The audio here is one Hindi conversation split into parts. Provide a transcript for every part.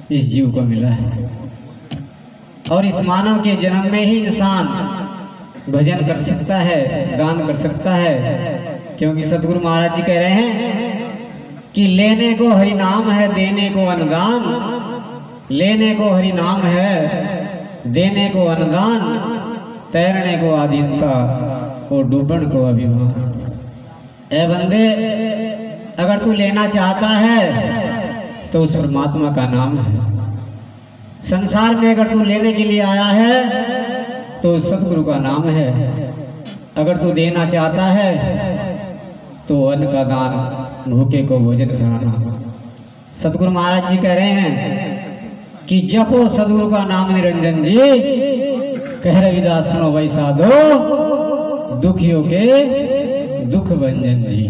इस जीव को मिला है। और इस मानव के जन्म में ही इंसान भजन कर सकता है, दान कर सकता है, क्योंकि सतगुरु महाराज जी कह रहे हैं कि लेने को हरि नाम है, देने को अनुदान। लेने को हरि नाम है, देने को अनुदान, तैरने को आधीनता और डूबण को अभिमान। ए बंदे, अगर तू लेना चाहता है तो उस परमात्मा का नाम है। संसार में अगर तू लेने के लिए आया है तो सतगुरु का नाम है। अगर तू देना चाहता है तो अन्न का दान, भूखे को भोजन कराना। सतगुरु महाराज जी कह रहे हैं कि जपो सतगुरु का नाम निरंजन जी, कह रविदास सुनो भाई साधो, दुखियों के दुख भंजन जी।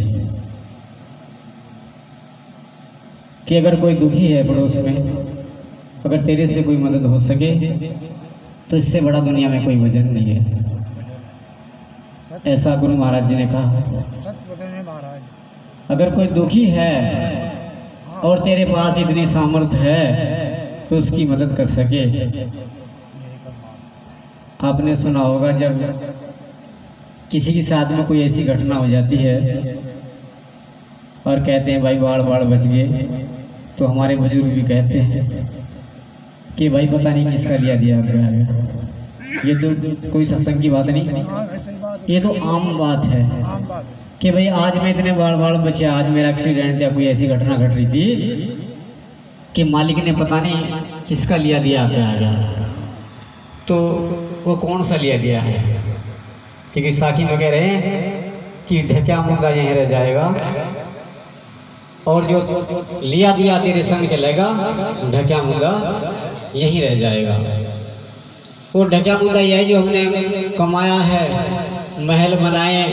कि अगर कोई दुखी है पड़ोस में, अगर तेरे से कोई मदद हो सके तो इससे बड़ा दुनिया में कोई वजन नहीं है। ऐसा गुरु महाराज जी ने कहा। अगर कोई दुखी है और तेरे पास इतनी सामर्थ्य है तो उसकी मदद कर सके। आपने सुना होगा जब किसी के साथ में कोई ऐसी घटना हो जाती है और कहते हैं भाई बाढ़ बाढ़ बच गए, तो हमारे बुजुर्ग भी कहते हैं कि भाई पता नहीं किसका लिया दिया गया। ये तो कोई सत्संग की बात नहीं, ये तो आम बात है कि भाई आज मैं इतने बाढ़ बाढ़ बचे, आज मेरा एक्सीडेंट या कोई ऐसी घटना घट रही थी कि मालिक ने पता नहीं किसका लिया दिया गया। तो वो कौन सा लिया दिया है? क्योंकि साखी में कह रहे हैं कि ढक्या मुंगा यहीं रह जाएगा और जो लिया दिया तेरे संग चलेगा, ढक्या मुंगा यहीं रह जाएगा। वो ढक्या मुंगा यही जो हमने कमाया है, महल बनाए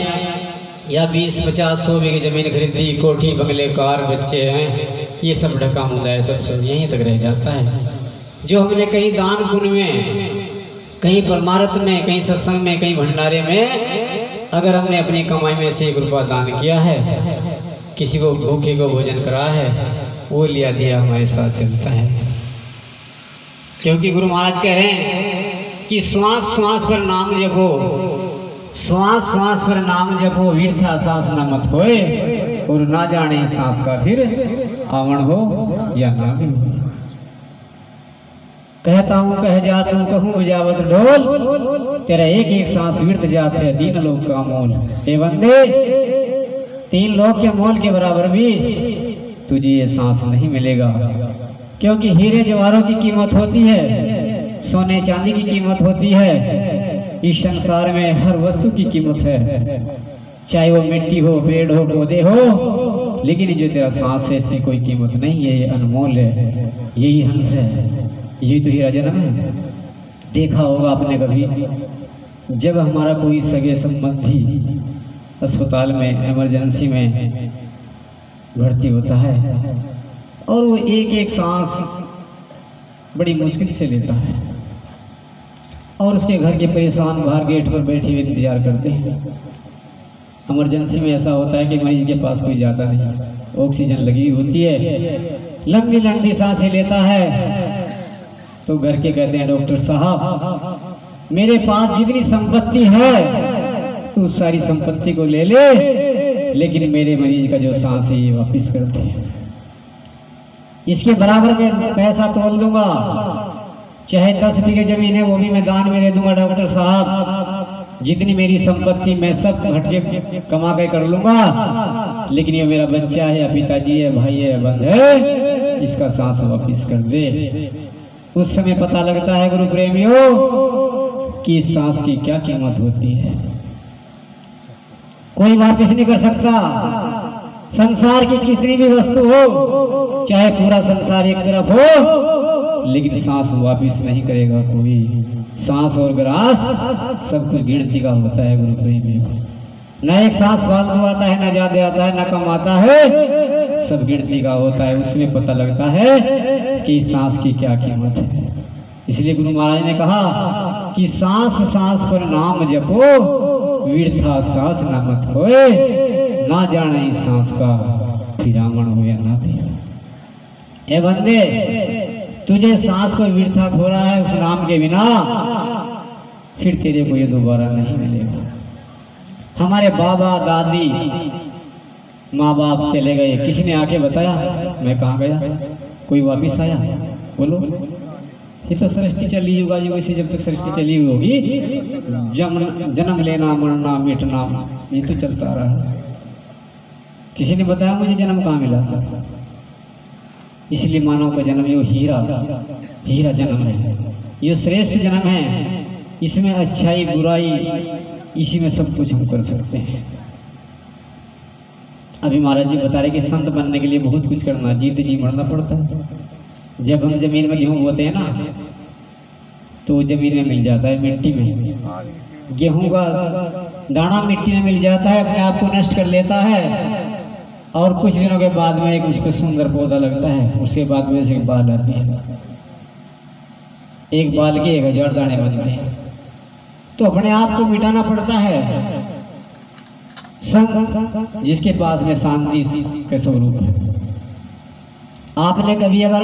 या 20-50-100 बीघे जमीन खरीदी, कोठी बंगले कार बच्चे हैं, ये सब ढका मुंगा है, सब यहीं तक रह जाता है। जो हमने कहीं दान पुण्य में, कहीं परमार्थ में, कहीं सत्संग में, कहीं भंडारे में, अगर हमने अपनी कमाई में से 1 रुपया दान किया है, किसी को भूखे को भोजन कराया है, वो लिया दिया हमारे साथ चलता है। क्योंकि गुरु महाराज कह रहे हैं कि श्वास श्वास पर नाम जपो, श्वास श्वास पर नाम जपो, व्यर्था सांस न मत होए, और ना जाने सांस का फिर आवण हो या ना भी। कहता हूँ कह जा तू, कहूँ बजावत ढोल, तेरा एक एक सांस व्यर्थ जात है 3 लोग का मोल। ए बंदे, 3 लोग के मोल के बराबर भी तुझे ये सांस नहीं मिलेगा। क्योंकि हीरे जवाहरों की कीमत होती है, सोने चांदी की कीमत होती है, इस संसार में हर वस्तु की कीमत है, चाहे वो मिट्टी हो, पेड़ हो, पौधे हो, लेकिन जो तेरा सांस है इसकी कोई कीमत नहीं है, ये अनमोल है, यही हंस है, यही तो हीरा जन्म है। देखा होगा आपने कभी, जब हमारा कोई सगे संबंधी अस्पताल में इमरजेंसी में भर्ती होता है और वो एक एक सांस बड़ी मुश्किल से लेता है और उसके घर के परेशान बाहर गेट पर बैठे हुए इंतजार करते हैं। इमरजेंसी में ऐसा होता है कि मरीज के पास कोई जाता नहीं, ऑक्सीजन लगी होती है, लंबी लंबी सांसें लेता है, तो घर के कहते हैं डॉक्टर साहब मेरे पास जितनी संपत्ति है तू सारी संपत्ति को ले ले, लेकिन मेरे मरीज का जो सांस है ये वापिस कर दे। इसके बराबर में पैसा तोल दूंगा, चाहे 10 बीघे जमीन है वो भी मैं दान में दे दूंगा डॉक्टर साहब, जितनी मेरी संपत्ति मैं सब हटके कमा के कर लूंगा, लेकिन ये मेरा बच्चा है या पिताजी है, भाई है, बंद है, इसका सांस वापिस कर दे। उस समय पता लगता है गुरु प्रेमियों कि सांस की क्या कीमत होती है। कोई वापिस नहीं कर सकता। संसार की कितनी भी वस्तु हो, चाहे पूरा संसार एक तरफ हो, लेकिन सांस वापिस नहीं करेगा कोई। सांस और ग्रास सब कुछ गिनती का होता है गुरु प्रेमियों। न एक सांस फालतू आता है, न ज्यादा आता है, न कम आता है, सब गिनती का होता है। उसमें पता लगता है कि सांस की क्या कीमत है। इसलिए गुरु महाराज ने कहा कि सांस सांस पर नाम जपो, व्यर्था सांस न मत होए, ना जाने सांस का फिरामण हो या ना भी। ए बंदे, तुझे सांस को व्यर्था खो रहा है उस नाम के बिना, फिर तेरे को ये दोबारा नहीं मिलेगा। हमारे बाबा दादी माँ बाप चले गए, किसी ने आके बताया मैं कहाँ गया, कोई वापिस आया? बोलो, ये तो सृष्टि चली युगा युग से, जब तक सृष्टि चली हुई होगी जन्म लेना मरना मिटना ये तो चलता रहा। किसी ने बताया मुझे जन्म कहाँ मिला? इसलिए मानव का जन्म ये हीरा जन्म है, ये श्रेष्ठ जन्म है। इसमें अच्छाई बुराई इसी में सब कुछ हम कर सकते हैं। अभी महाराज जी बता रहे कि संत बनने के लिए बहुत कुछ करना, जीत जी मरना पड़ता है। जब हम जमीन में गेहूं बोते हैं ना तो जमीन में मिल जाता है, मिट्टी में गेहूं का दाना मिट्टी में मिल जाता है, अपने आप को नष्ट कर लेता है और कुछ दिनों के बाद में एक उसको सुंदर पौधा लगता है, उसके बाद वैसे बाल आते हैं, एक बाल के 1000 दाने बनते हैं। तो अपने आप को मिटाना पड़ता है। संत जिसके पास में शांति का स्वरूप है। आपने कभी अगर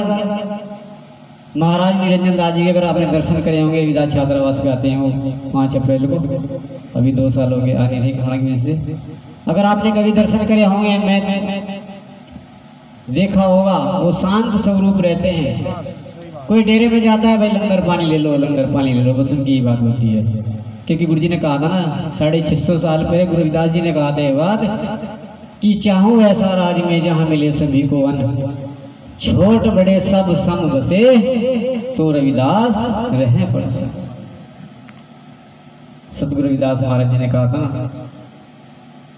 महाराज निरंजन दास जी के अगर आपने दर्शन करे होंगे, विदास छात्रावास पे आते हैं वो 5 अप्रैल को, अभी 2 साल हो गए आने नहीं खाने से। अगर आपने कभी दर्शन करे होंगे, मैं देखा होगा, वो शांत स्वरूप रहते हैं। कोई डेरे में जाता है, भाई लंगर पानी ले लो, लंगर पानी ले लो, बस उनकी बात होती है। क्योंकि गुरु जी ने कहा था ना 650 साल पहले गुरु रविदास जी ने कहा था ये बात कि चाहूँ ऐसा राज में जहाँ मिले सभी को अन्न, छोट बड़े सब सम बसे, तो रविदास रहे पड़से। सतगुरु रविदास महाराज जी ने कहा था ना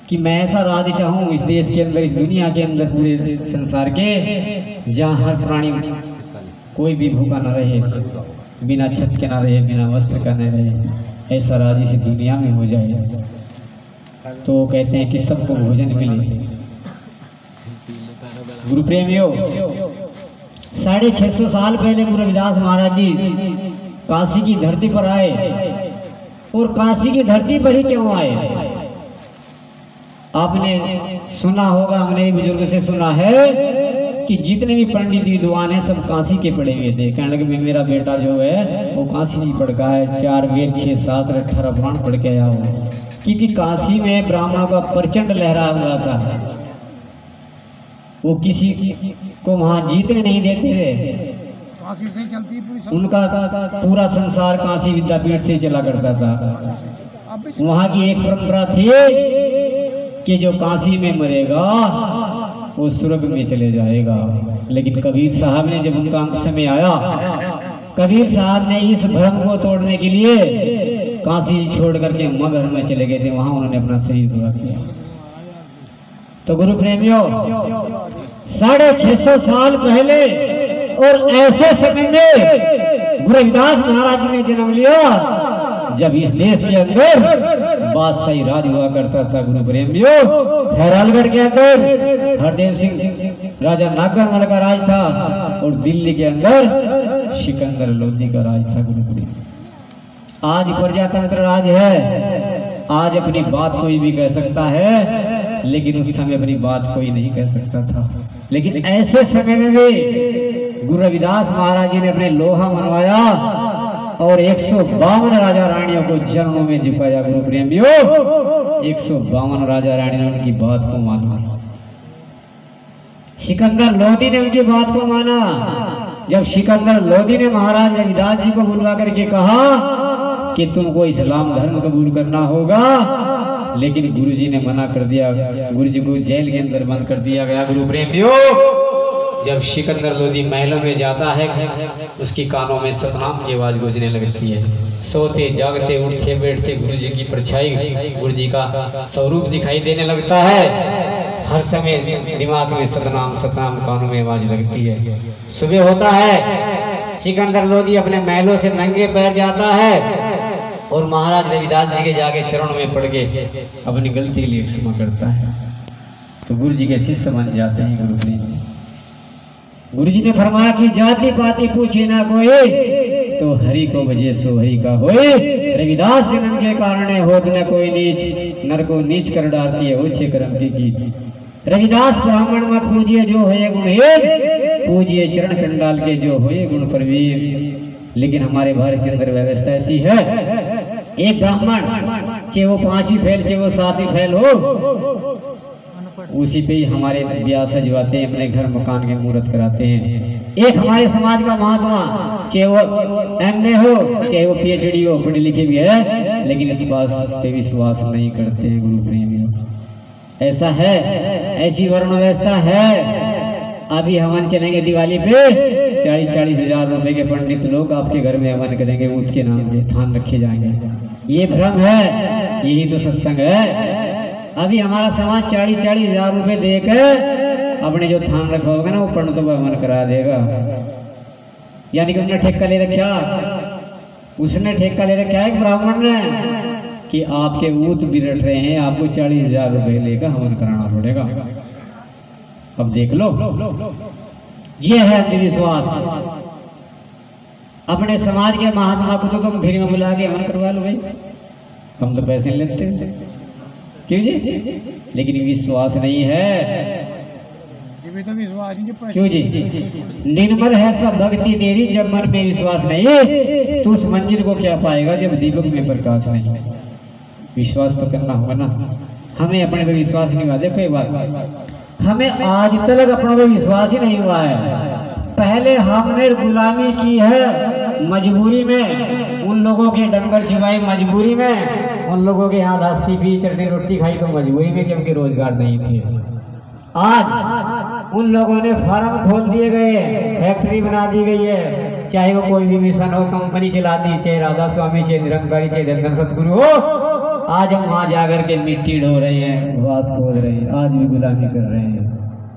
कि मैं ऐसा राज चाहूँ इस देश के अंदर, इस दुनिया के अंदर, पूरे संसार के, जहाँ हर प्राणी कोई भी भूखा न रहे, बिना छत के ना रहे, बिना वस्त्र का न रहे, ऐसा राज इस दुनिया में हो जाए। तो कहते हैं कि सबको भोजन मिले। गुरु प्रेमियों, 650 साल पहले गुरु रविदास महाराज जी काशी की धरती पर आए। और काशी की धरती पर ही क्यों आए? आपने सुना होगा, हमने भी बुजुर्ग से सुना है कि जितने भी पंडित विद्वान हैं सब काशी के पढ़े हुए थे। कहने लगे मेरा बेटा जो है वो काशी जी पढ़ का है, 4 वेद 6 7 18 पुराण पढ़ के आया हो। क्योंकि काशी में ब्राह्मणों का प्रचंड लहरा हुआ था, वो किसी को वहां जीतने नहीं देते थे। काशी से चलती उनका पूरा संसार काशी विद्यापीठ से चला करता था। वहां की एक परंपरा थी कि जो काशी में मरेगा वो स्वर्ग में चले जाएगा। लेकिन कबीर साहब ने जब उनका समय आया, कबीर साहब ने इस भ्रम को तोड़ने के लिए काशी छोड़ करके मगहर में चले गए थे, वहां उन्होंने अपना शरीर पूरा किया। तो गुरु प्रेमियों, 650 साल पहले और ऐसे समय में गुरु रविदास महाराज ने जन्म लिया जब इस देश के अंदर बादशाही राज हुआ करता था। गुरु प्रेमियों, खैरालगढ़ के अंदर हरदेव सिंह राजा नागरमल का राज था और दिल्ली के अंदर सिकंदर लोधी का राज था। गुरु प्रेमियों, आज प्रजातंत्र राज है, आज अपनी बात कोई भी कह सकता है, लेकिन उस समय अपनी बात कोई नहीं कह सकता था। लेकिन ऐसे समय में भी गुरु रविदास महाराज जी ने अपने लोहा मनवाया और 152 राजा रानियों को चरणों में झुकाया। गुरु प्रेमियों, 152 राजा रानी ने उनकी बात को माना। सिकंदर लोधी ने उनकी बात को माना। जब सिकंदर लोधी ने महाराज रविदास जी को बुलवा करके कहा कि तुमको इस्लाम धर्म कबूल करना होगा, लेकिन गुरुजी ने मना कर दिया, गुरुजी को जेल के अंदर बंद कर दिया गया। गुरु प्रेमियों, जब सिकंदर लोधी महलों में जाता है, उसकी कानों में सतनाम की आवाज गूंजने लगती है। सोते जागते उठते बैठते गुरुजी की परछाई, गुरुजी का स्वरूप दिखाई देने लगता है। हर समय दिमाग में सतनाम सतनाम कानों में आवाज लगती है। सुबह होता है, सिकंदर लोधी अपने महलों से नंगे पैर जाता है और महाराज रविदास जी के जाके चरणों में पड़ के अपनी गलती के लिए क्षमा करता है। तो गुरु जी के शिष्य बन जाते हैं। गुरु जी ने फरमाया कि जाति पाति पूछे ना कोई, तो हरि को भजे सो हरि का होए। रविदास जन्म के कारण होत न कोई नीच, नर को नीच कर डालती है ऊंचे कर्म की कीच। रविदास ब्राह्मण मत पूजिए जो होए गुणहीन, पूजिए चरण चंडाल के जो होए गुण प्रवीण। लेकिन हमारे भारत के अंदर व्यवस्था ऐसी है, एक ब्राह्मण चाहे वो 5वीं फेल चाहे वो 7वीं फेल हो, उसी पे ही हमारे ब्याह सजवाते हैं, अपने घर मकान के मुहूर्त कराते हैं। एक हमारे समाज का महात्मा चाहे वो MA हो चाहे वो PhD हो, पढ़े लिखे भी है, लेकिन इस बात पे विश्वास नहीं करते हैं गुरु प्रेमियों। ऐसा है, ऐसी वर्ण व्यवस्था है। अभी हवन चलेंगे दिवाली पे, 40-40 हजार रुपए के पंडित लोग आपके घर में हवन करेंगे, ऊँट के नाम पे थान रखे जाएंगे। ये भ्रम है, यही तो सत्संग है। अभी हमारा समाज 40-40 हजार रुपए देकर अपने जो थान रखा होगा ना वो पंडितों को हवन करा देगा। यानी कि उसने ठेका ले रखा, उसने ठेका ले रखा है एक ब्राह्मण ने कि आपके ऊत बिरट रहे हैं, आपको 40 हजार रुपए लेकर हवन कराना पड़ेगा। अब देख लो, ये है अंधविश्वास। अपने समाज के महात्मा को तो तुम फ्री में बुला के हवन करवा लो भाई, हम तो पैसे लेते हैं, क्यों जी? लेकिन विश्वास नहीं है, क्यों जी? निर्मल है सब भक्ति तेरी, जब मन में विश्वास नहीं तो उस मंजिल को क्या पाएगा जब दीपक में प्रकाश नहीं। विश्वास तो करना होगा ना। हमें अपने पे विश्वास नहीं हुआ। देखो एक बात, हमें आज तक अपनों पे विश्वास ही नहीं हुआ है। पहले हमने गुलामी की है मजबूरी में, उन लोगों के डंगर छिपाई मजबूरी में, उन लोगों के यहाँ लस्सी पी चटनी रोटी खाई तो मजबूरी में, क्योंकि रोजगार नहीं थे। आज उन लोगों ने फार्म खोल दिए गए, फैक्ट्री बना दी गई है, चाहे वो कोई भी मिशन हो, कंपनी चला दी, चाहे राधा स्वामी, चाहे निरंकारी, चाहे दर्शन सतगुरु हो। आज हम वहाँ जाकर के मिट्टी ढो रहे हैं, घास खोद रहे हैं, आज भी गुलामी कर रहे हैं,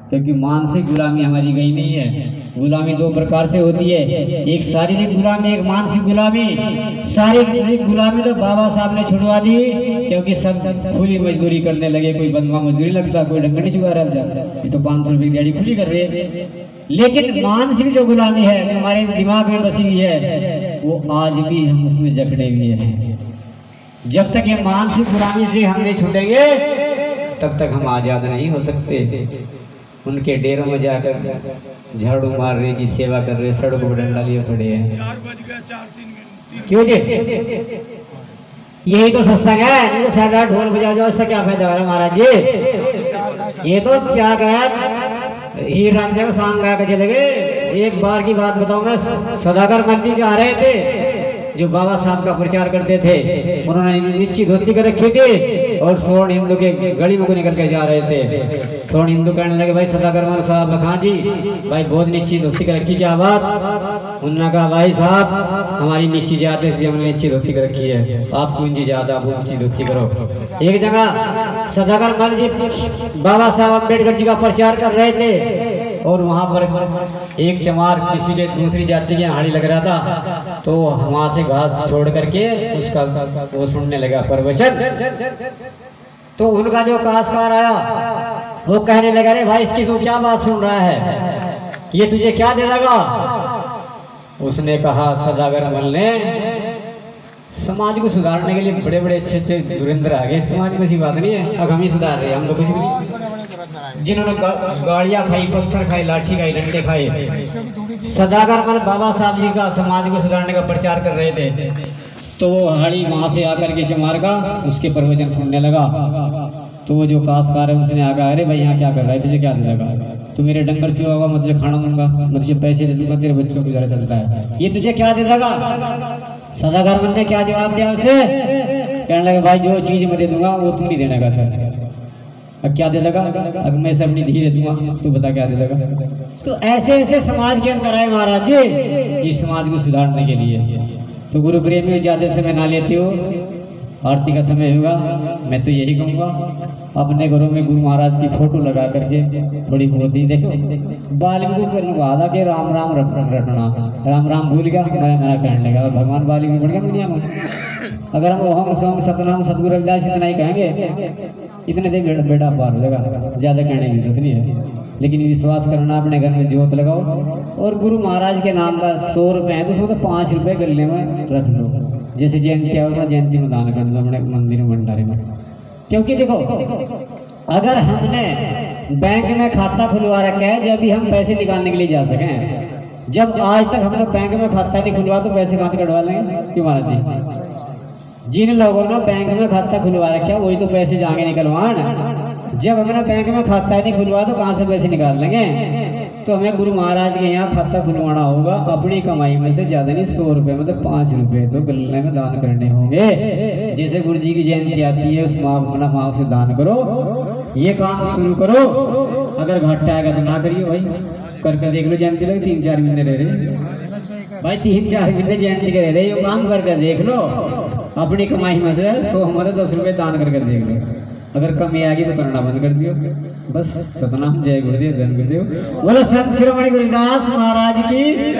क्योंकि मानसिक गुलामी हमारी गई नहीं है। गुलामी 2 प्रकार से होती है, एक शारीरिक गुलामी, एक मानसिक गुलामी। शारीरिक गुलामी तो बाबा साहब ने छुड़वा दी, क्योंकि सब खुली मजदूरी करने लगे। कोई बंधवा मजदूरी लगता, कोई डंगर नहीं चुका रहा, ये तो 500 रुपये की गाड़ी खुली कर रहे हैं। लेकिन मानसिक जो गुलामी है, जो हमारे दिमाग में बसी हुई है, वो आज भी हम उसमें जकड़े हुए हैं। जब तक ये मानसिक गुलामी से हम नहीं छूटेंगे तब तक हम आजाद नहीं हो सकते। उनके डेरों में जाकर झाड़ू मार रहे की सेवा कर रहे, सड़क पर डंडा लिए खड़े हैं, क्यों जी? यही तो सत्संग है। नहीं तो सारा ढोल बजा जाओ, इसका क्या फायदा हो रहा है महाराज जी? ये तो क्या कहा, हीर रांझा का सांग गा के चले गए। एक बार की बात बताऊं मैं, सदागर मंदिर जा रहे थे, जो बाबा साहब का प्रचार करते थे, उन्होंने नीची धोती कर रखी थी और स्वर्ण हिंदू के गली में को निकल के जा रहे थे। स्वर्ण हिंदू कहने लगे, भाई सदागर साहब, हाँ जी भाई, बहुत नीची धोती कर रखी, क्या बात? उन्होंने कहा, भाई साहब हमारी नीची जात है इसलिए हमने नीची धोती कर रखी है, आप ऊंची जात, आप ऊंची धोती करो। एक जगह सदागर जी बाबा साहब अम्बेडकर जी का प्रचार कर रहे थे, और वहाँ पर एक चमार किसी के दूसरी जाति के हाड़ी लग रहा था, तो वहाँ से घास छोड़ करके उसका वो सुनने लगा प्रवचन। तो उनका जो काशकार आया वो कहने लगा, अरे भाई इसकी तू क्या बात सुन रहा है, ये तुझे क्या दे लगा? उसने कहा, सदागर मल ने समाज को सुधारने के लिए बड़े बड़े अच्छे अच्छे धुरंधर आ गए, समाज में ऐसी बात नहीं है, अब हम ही सुधार रहे हैं, हम तो कुछ भी नहीं। जिन्होंने गाड़ियाँ खाई, पत्थर खाए, लाठी खाई, डंडे खाए, सदागर मल बाबा साहब जी का समाज को सुधारने का प्रचार कर रहे थे, तो वो हाड़ी वहाँ से आकर के चमार का उसके प्रवचन सुनने लगा। तो वो जो काशकार है उसने आगा, अरे भाई यहाँ क्या कर रहा है, तुझे क्या दे लगा? तो मेरे डंगर चुआ होगा, मैं तुझे खाना दूंगा, मैं तुझे पैसे दे दूंगा, तेरे बच्चों को गुजारा चलता है, ये तुझे क्या दे लगा? सदागर मल ने क्या जवाब दिया उसे? कहने लगे, भाई जो चीज मैं दे दूंगा वो तू नहीं देने का सर। अब क्या दे लगा? अब मैं से अपनी धी दे दूंगा, तू बता क्या दे लगा? तो ऐसे ऐसे समाज के अंदर आए महाराज जी, इस समाज को सुधारने के लिए। तो गुरु प्रेमी ज्यादा समय ना लेते हो, आरती का समय होगा, मैं तो यही कहूँगा अपने घरों में गुरु महाराज की फोटो लगा करके थोड़ी बहुत ही देखो। बालिक को आधा के राम राम रटना, राम राम भूल गया, मरा कहने लगा, और भगवान बालिक में बढ़ गया दुनिया में। अगर हम ओम सोम सतनाम सतगुरु रविदास इतना ही कहेंगे, इतने से बेटा पार हो जाएगा, ज़्यादा कहने की जरूरत नहीं है। लेकिन विश्वास करना, अपने घर में ज्योत लगाओ, और गुरु महाराज के नाम का 100 रुपये है तो उसमें तो 5 रुपये गले में रख लो। जैसे जयंती आओ, जयंती में दान कर दो अपने मंदिर में, भंडारे में। क्योंकि देखो, अगर हमने बैंक में खाता खुलवा रखा है जब भी हम पैसे निकालने के लिए जा सकें। जब आज तक हमने बैंक में खाता नहीं खुलवा तो पैसे कहाँ से कटवा लेंगे? क्यों महाराज जी? जिन लोगों ने बैंक में खाता खुलवा रखा है वही तो पैसे जाएंगे निकलवान। जब हमने बैंक में खाता नहीं खुलवा तो कहाँ से पैसे निकाल लेंगे? तो हमें गुरु महाराज के यहाँ खाता खुलवाना होगा। अपनी कमाई में से ज्यादा नहीं, 100 रुपये मतलब 5 रुपये तो गले में दान करने होंगे। जैसे गुरु जी की जयंती आती है उस अपना माँ से दान करो, ये काम शुरू करो। अगर घाटा आएगा तो ना करिए भाई, करके देख लो। जयंती लगे 3-4 महीने रह रहे भाई, 3-4 महीने जयंती के रह रहे, ये काम करके देख लो। अपनी कमाई में से 100 हमारे 10 रुपये दान करके देख लो। अगर कमी आ गई तो करना बंद कर दियो। बस सतनाम जय गुरुदेव, धन गुरुदेव। बोलो संत शिरोमणि गुरुदास महाराज की।